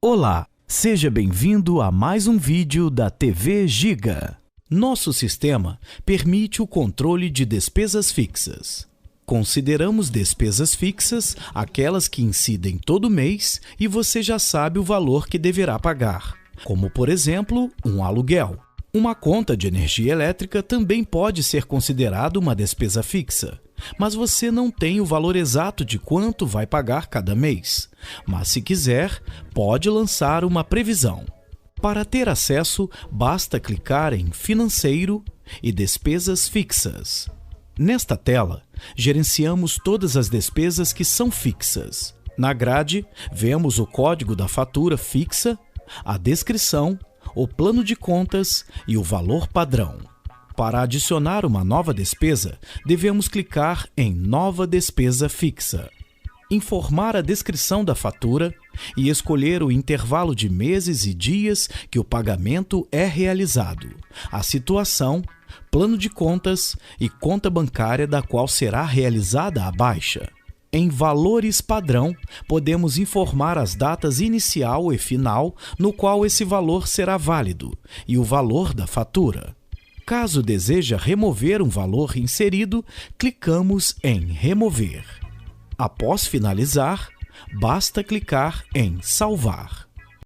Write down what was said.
Olá, seja bem-vindo a mais um vídeo da TV Giga. Nosso sistema permite o controle de despesas fixas. Consideramos despesas fixas aquelas que incidem todo mês e você já sabe o valor que deverá pagar, como, por exemplo, um aluguel. Uma conta de energia elétrica também pode ser considerada uma despesa fixa, mas você não tem o valor exato de quanto vai pagar cada mês. Mas, se quiser, pode lançar uma previsão. Para ter acesso, basta clicar em Financeiro e Despesas Fixas. Nesta tela, gerenciamos todas as despesas que são fixas. Na grade, vemos o código da fatura fixa, a descrição, o plano de contas e o valor padrão. Para adicionar uma nova despesa, devemos clicar em Nova Despesa Fixa, informar a descrição da fatura e escolher o intervalo de meses e dias que o pagamento é realizado, a situação, plano de contas e conta bancária da qual será realizada a baixa. Em valores padrão, podemos informar as datas inicial e final no qual esse valor será válido e o valor da fatura. Caso deseja remover um valor inserido, clicamos em Remover. Após finalizar, basta clicar em Salvar.